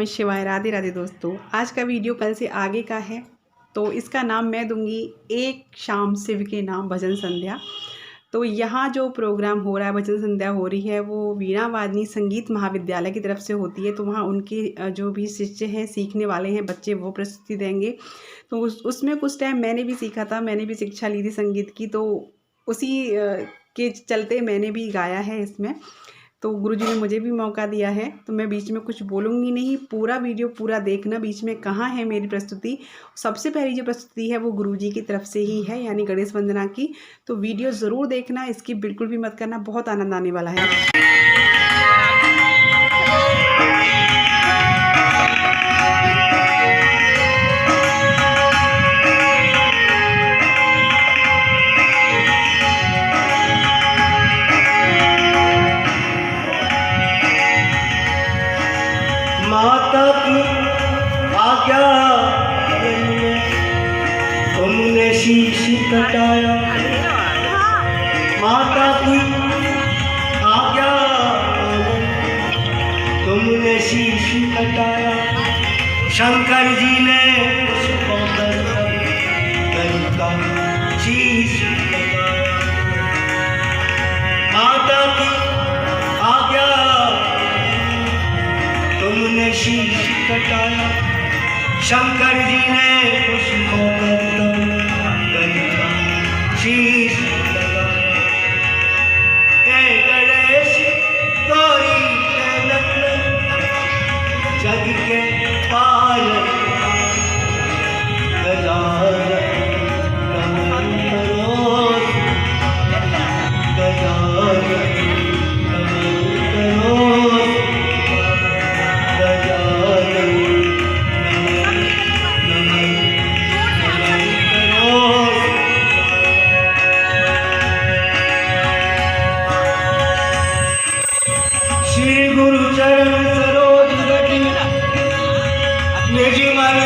नमः शिवाय। राधे राधे दोस्तों। आज का वीडियो कल से आगे का है, तो इसका नाम मैं दूंगी एक शाम शिव के नाम भजन संध्या। तो यहाँ जो प्रोग्राम हो रहा है, भजन संध्या हो रही है, वो वीणा वादनी संगीत महाविद्यालय की तरफ से होती है। तो वहाँ उनके जो भी शिष्य हैं, सीखने वाले हैं बच्चे, वो प्रस्तुति देंगे। तो उसमें कुछ टाइम मैंने भी सीखा था, मैंने भी शिक्षा ली थी संगीत की, तो उसी के चलते मैंने भी गाया है इसमें। तो गुरुजी ने मुझे भी मौका दिया है, तो मैं बीच में कुछ बोलूँगी नहीं, पूरा वीडियो पूरा देखना। बीच में कहाँ है मेरी प्रस्तुति, सबसे पहली जो प्रस्तुति है वो गुरुजी की तरफ से ही है, यानी गणेश वंदना की। तो वीडियो ज़रूर देखना, इसकी बिल्कुल भी मत करना, बहुत आनंद आने वाला है। माता की आज्ञा तुमने शीश कटाया, माता की आज्ञा तुमने शीश कटाया। शंकर जी ने उसको का शीश कटाया। माता की आज्ञा तुमने शीश कटाया। शंकर जी ने उसको शीश लगाया। गणेश गौरी के नंदन जग के पालन गजानन नमन करो, गजानन नमन करो। श्री गुरु चरण सरोज रति निज मन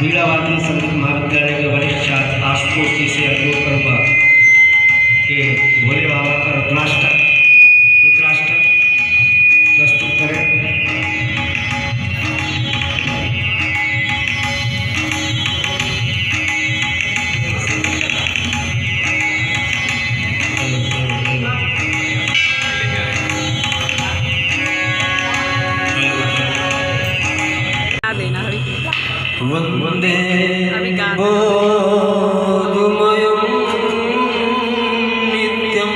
वीणा वादनी संगीत महाविद्यालय के वरिष्ठ छात्र आशुतोष जी से अनुरोध करूँगा कि भोले बाबा का रुद्राष्टक प्रस्तुत करें। वंदे बोधमयं नित्यं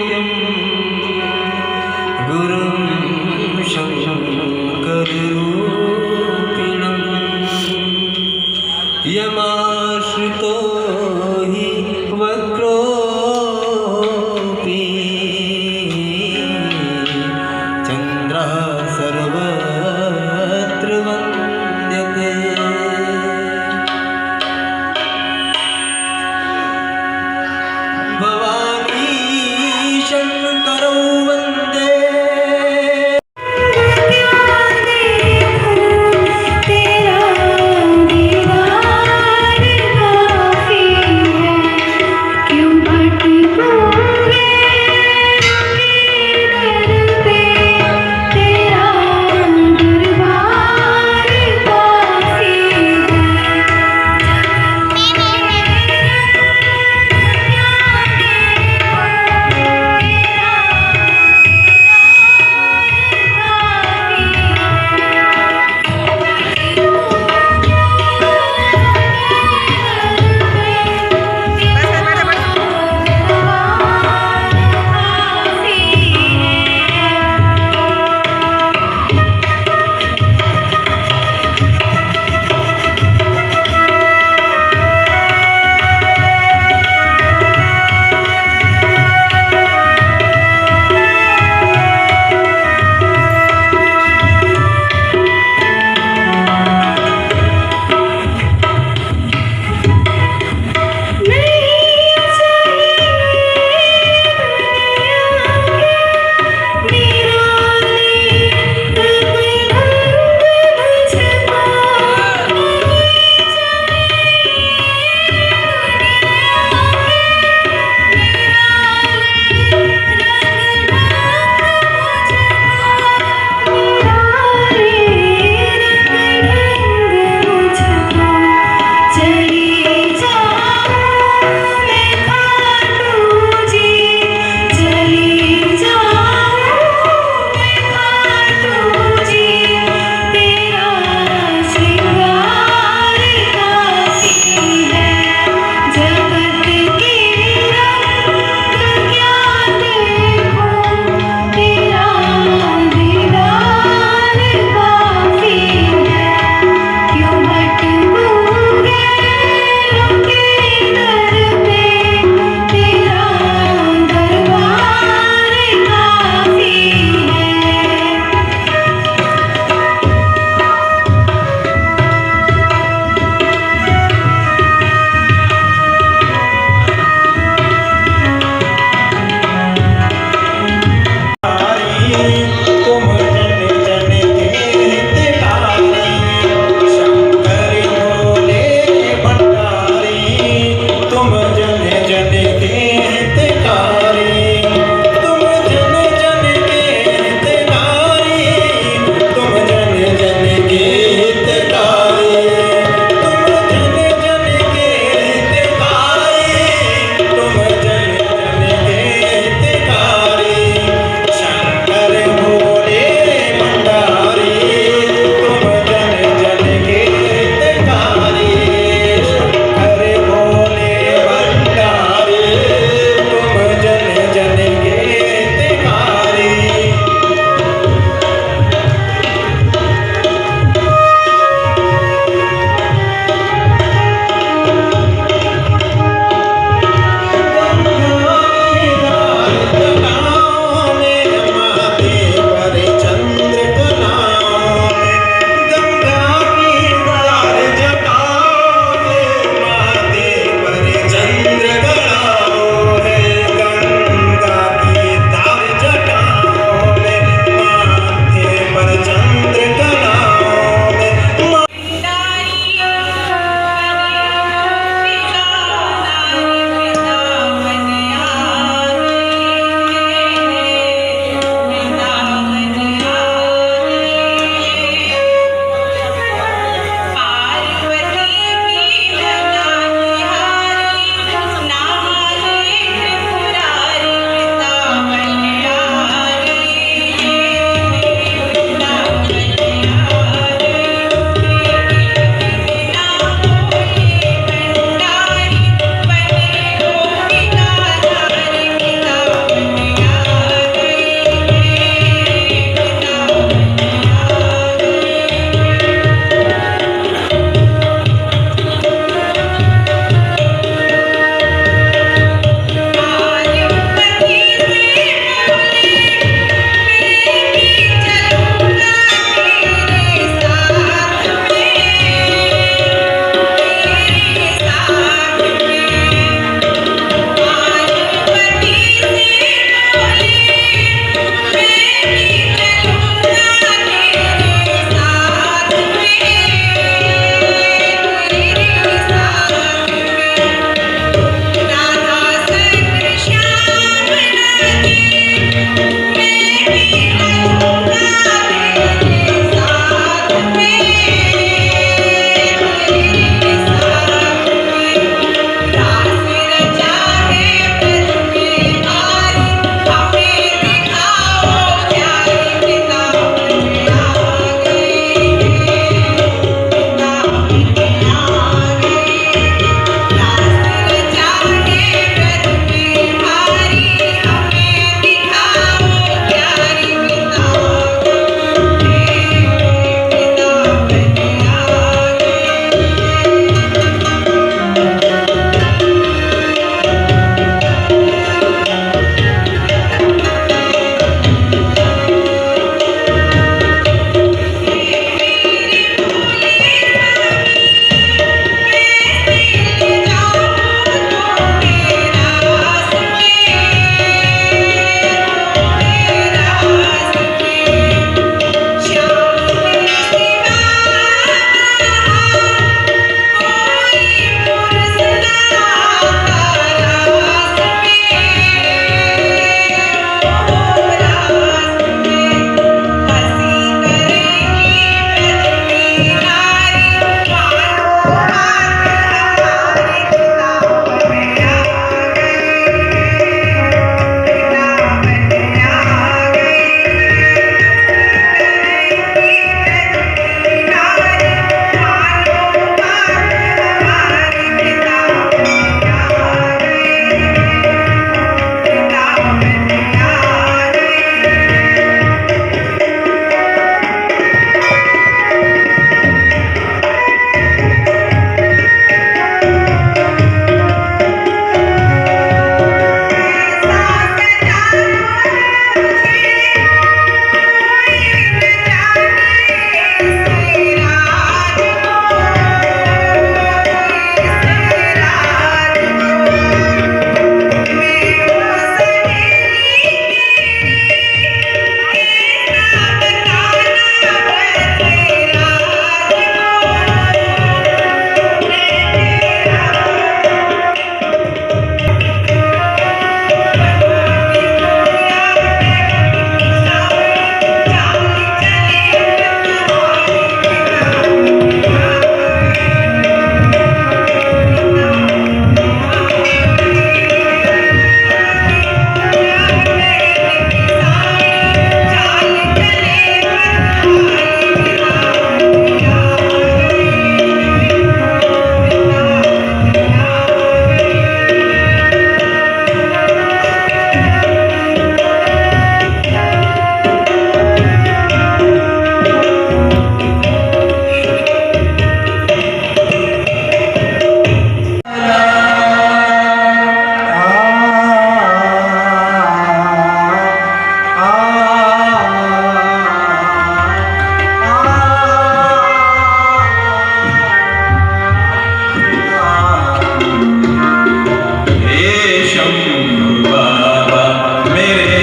शंभू बाबा मेरे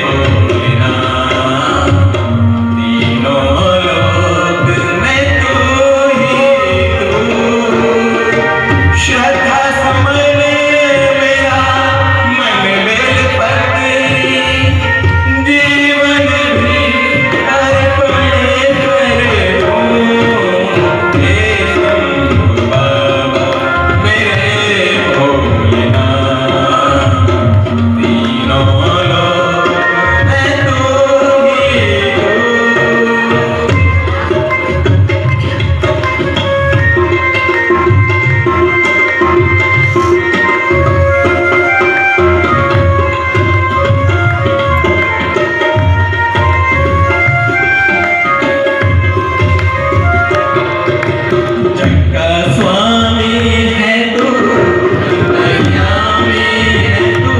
भोलेनाथ, तीनों लोक में तू ही तू, श्रद्धा समन मेरा मन मेल पति, जीवन भी अर्पण कर दूं। हे शंभू बाबा मेरे भोलेनाथ, तीनों लोक में तू ही तू। जग का स्वामी है तू, अंतर्यामी है तू,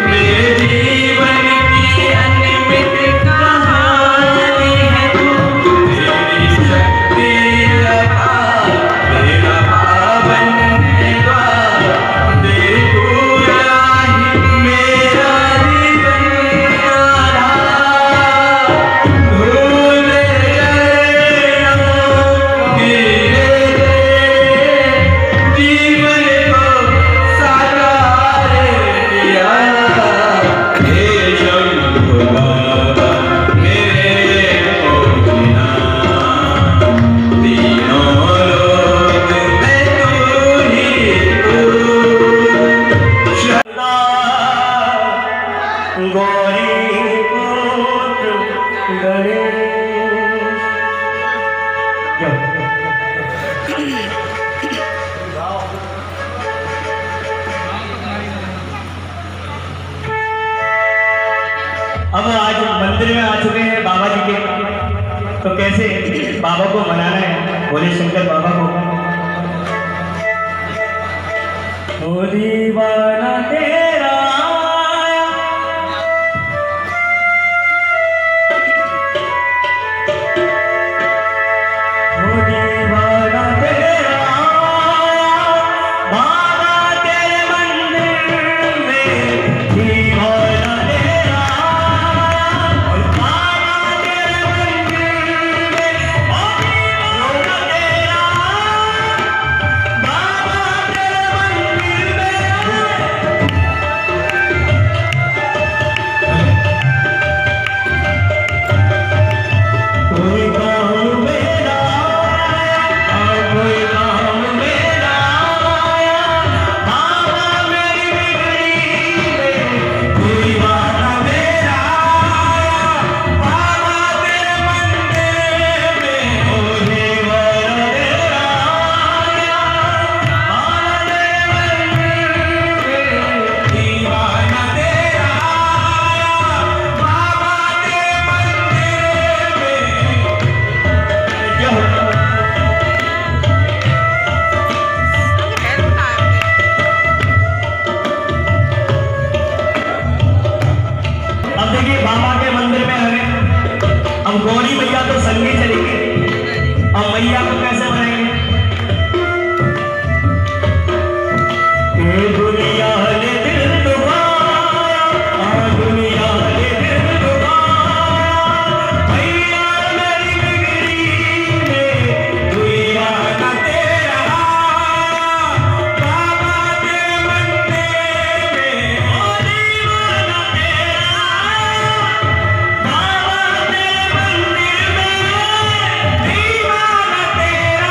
मेरे जीवन की अनमित कहानी है तू। तेरी शक्ति अपार, तेरा पावन है द्वार, तेरी पूरा ही मेरा जीवन आधार। धूल जीवन को साकार किया। हे शंभू बाबा मेरे भोलेनाथ, तीनों लोक में तू ही तू। श्रद्धा गौरी पुत्र गणेश। अब आज मंदिर में आ चुके हैं बाबा जी के, तो कैसे बाबा को मनाना है, भोले शंकर बाबा को। ओ दीवाना तेरा आया, ओ दीवाना तेरा आया, बाबा तेरे मंदिर में। दीवाना तेरा आया, बाबा तेरे मंदिर में। ओ दीवाना तेरा आया, बाबा तेरे मंदिर में। कोई काम मेरा आया, कोई काम मेरा आया, बाबा मेरी बिगड़ी में। दीवाना मेरा आया, बाबा तेरे मंदिर में। ओ दीवाना तेरा आया, बाबा तेरे मंदिर में। दीवाना तेरा आया, बाबा तेरे मंदिर में। क्या होता है? अब देखिए बाबा के मंदिर में हमें, अब गौरी मैया तो संगी चलेगी, अब मैया को कैसे बनाएंगे? ए दुनिया ने दिल दुखाया, दुनिया ने दिल दुखाया, मैया मेरी बिगड़ी में। दीवाना तेरा आया, बाबा तेरे मंदिर में। ओ दीवाना तेरा आया, बाबा तेरे मंदिर में। दीवाना तेरा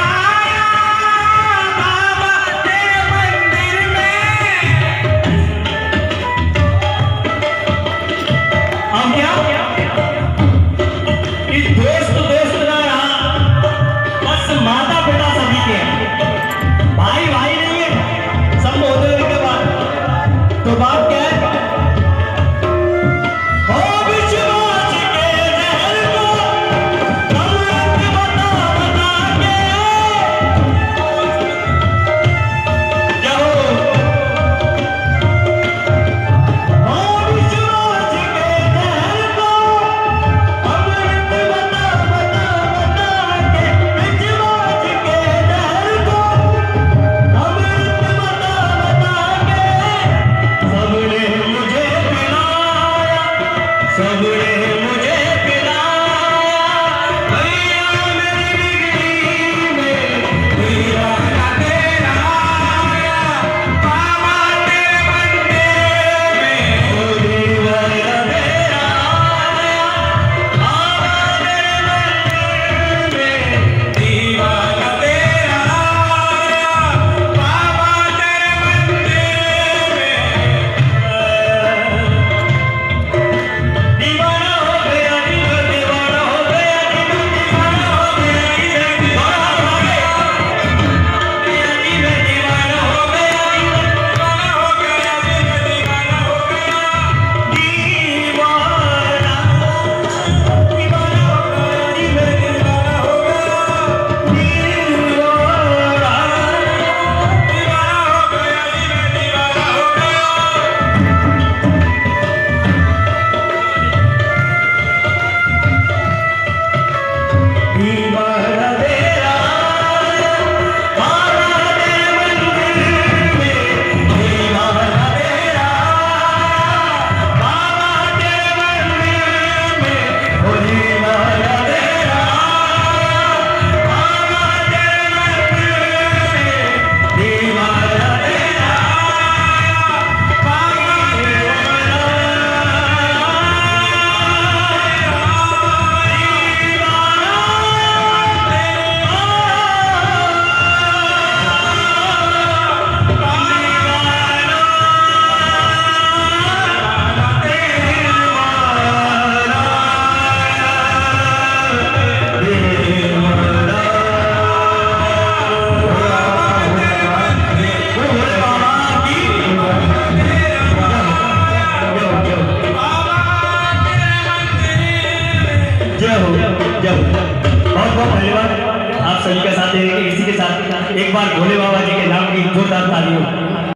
आप सभी के साथ इसी के साथ एक बार भोले बाबा जी के नाम की जोरदार तालियों।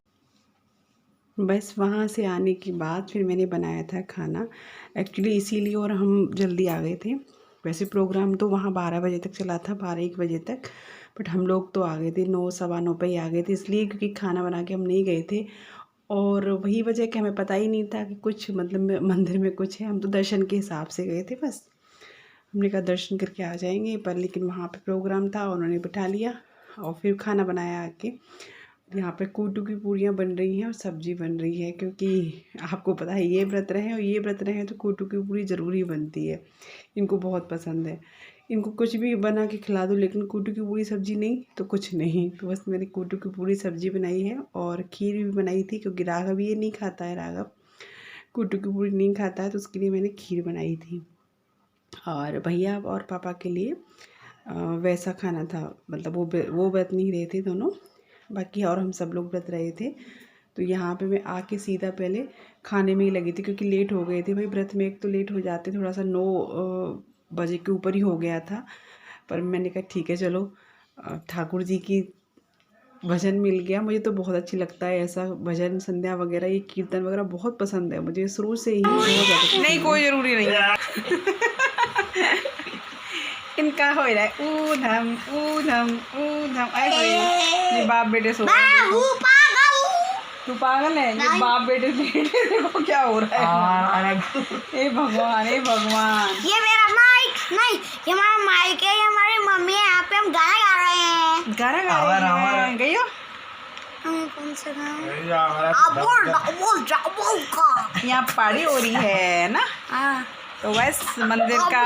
बस वहाँ से आने के बाद फिर मैंने बनाया था खाना एक्चुअली इसीलिए, और हम जल्दी आ गए थे। वैसे प्रोग्राम तो वहाँ 12 बजे तक चला था, 12-1 बजे तक, बट हम लोग तो आ गए थे 9 सवा 9 पे ही आ गए थे, इसलिए क्योंकि खाना बना के हम नहीं गए थे। और वही वजह कि हमें पता ही नहीं था कि कुछ मतलब मंदिर में कुछ है, हम तो दर्शन के हिसाब से गए थे बस। हमने कहा दर्शन करके आ जाएंगे, पर लेकिन वहाँ पे प्रोग्राम था, उन्होंने बिठा लिया और फिर खाना बनाया आके। यहाँ पे कूटू की पूड़ियाँ बन रही हैं और सब्जी बन रही है, क्योंकि आपको पता है ये व्रत रहे और ये व्रत रहे तो कूटू की पूड़ी ज़रूरी बनती है, इनको बहुत पसंद है। इनको कुछ भी बना के खिला दो, लेकिन कूटू की पूड़ी सब्जी नहीं तो कुछ नहीं। तो बस मैंने कूटू की पूड़ी सब्जी बनाई है और खीर भी बनाई थी, क्योंकि राघव ये नहीं खाता है, राघव कूटू की पूड़ी नहीं खाता है, तो उसके लिए मैंने खीर बनाई थी। और भैया और पापा के लिए वैसा खाना था, मतलब वो व्रत नहीं रहे थे दोनों, बाकी और हम सब लोग व्रत रहे थे। तो यहाँ पे मैं आके सीधा पहले खाने में ही लगी थी, क्योंकि लेट हो गए थे भाई व्रत में, एक तो लेट हो जाते, थोड़ा सा 9 बजे के ऊपर ही हो गया था। पर मैंने कहा ठीक है चलो, ठाकुर जी की भजन मिल गया। मुझे तो बहुत अच्छी लगता है ऐसा भजन संध्या वगैरह, ये कीर्तन वगैरह बहुत पसंद है मुझे शुरू से ही, बहुत ज़्यादा। नहीं कोई ज़रूरी नहीं है इनका हो रहा है ऊधम ऊधम ऊधम। ये बाप बेटे सो रहे हैं, तू पागल है? ये बाप बेटे देखो क्या हो रहा है। ए भगवान, ए भगवान, ये मेरा माइक नहीं, ये हमारा माइक है, ये हमारी मम्मी है, यहाँ पे हम गाना गा रहे हैं। गाना गा रहे हैं? गई हो? कौन सा गाना? यहाँ पार्टी हो रही है ना। हाँ, तो बस मंदिर का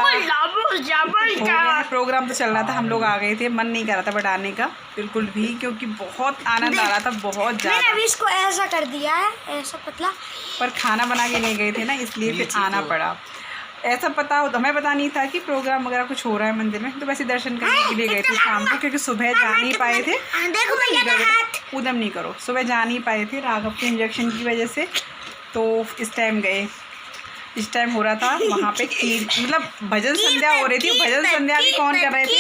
प्रोग्राम तो चल रहा था, हम लोग आ गए थे, मन नहीं कर रहा था बट आने का बिल्कुल भी, क्योंकि बहुत आनंद आ रहा था, बहुत ज़्यादा। मैंने अभी इसको ऐसा कर दिया है, ऐसा पतला, पर खाना बना के नहीं गए थे ना, इसलिए फिर आना पड़ा। ऐसा पता हो तो हमें पता नहीं था कि प्रोग्राम वगैरह कुछ हो रहा है मंदिर में, तो वैसे दर्शन करने के लिए गए थे शाम को, क्योंकि सुबह जा नहीं पाए थे। उदम नहीं करो, सुबह जा नहीं पाए थे राघव के इंजेक्शन की वजह से, तो इस टाइम गए। इस टाइम हो रहा था वहाँ पे खीर, मतलब भजन संध्या हो रही थी। भजन संध्या भी कौन कर रहे थे?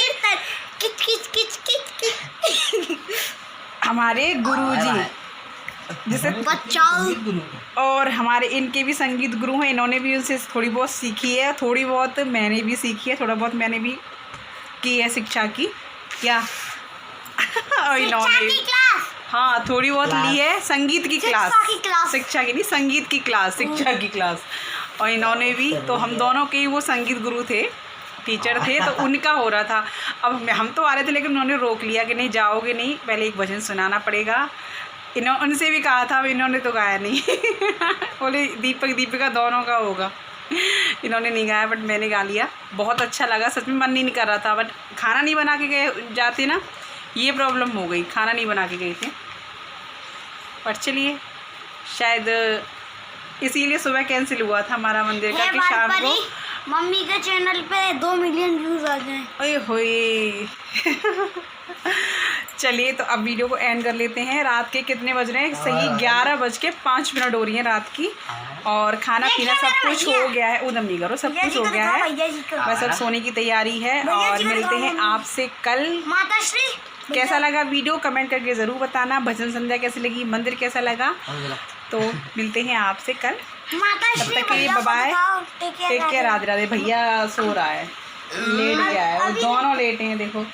हमारे गुरुजी, जैसे और हमारे इनके भी संगीत गुरु हैं, इन्होंने भी उनसे थोड़ी बहुत सीखी है, थोड़ी बहुत मैंने भी सीखी है, थोड़ा बहुत मैंने भी की है शिक्षा की क्या और इन्होंने हाँ थोड़ी बहुत ली है संगीत की क्लास, शिक्षा की नहीं, संगीत की क्लास, शिक्षा की क्लास। और इन्होंने भी, तो हम दोनों के ही वो संगीत गुरु थे, टीचर थे, तो उनका हो रहा था। अब हम तो आ रहे थे, लेकिन उन्होंने रोक लिया कि नहीं जाओगे नहीं, पहले एक भजन सुनाना पड़ेगा। उनसे भी कहा था, इन्होंने तो गाया नहीं बोले दीपक दीपिका दोनों का होगा। इन्होंने नहीं गाया बट मैंने गा लिया, बहुत अच्छा लगा, सच में मन नहीं कर रहा था, बट खाना नहीं बना के गए जाते ना, ये प्रॉब्लम हो गई, खाना नहीं बना के गए थे। पर चलिए, शायद इसीलिए सुबह कैंसिल हुआ था हमारा मंदिर का, कि शाम को मम्मी के चैनल पे 2 मिलियन व्यूज आ जाए। ओए होए चलिए, तो अब वीडियो को एंड कर लेते हैं। रात के कितने बज रहे हैं? सही 11:05 हो रही है रात की, और खाना पीना सब कुछ हो गया है। उदम नहीं करो, सब कुछ हो गया है, बस अब सोने की तैयारी है। और मिलते हैं आपसे कल। माताश्री, कैसा लगा वीडियो कमेंट करके ज़रूर बताना, भजन संध्या कैसी लगी, मंदिर कैसा लगा। तो मिलते हैं आपसे कल, तब तक के लिए bye bye, take care, Radhe Radhe. भैया सो रहा है, लेट गया है, और दोनों लेटे हैं, देखो।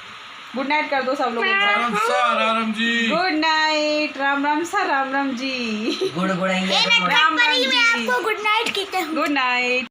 गुड नाइट कर दो सब लोग, राम जी, गुड नाइट, राम राम सा, राम राम जी, राम राम जी, मैं आपको गुड नाइट कहता हूँ। Good night.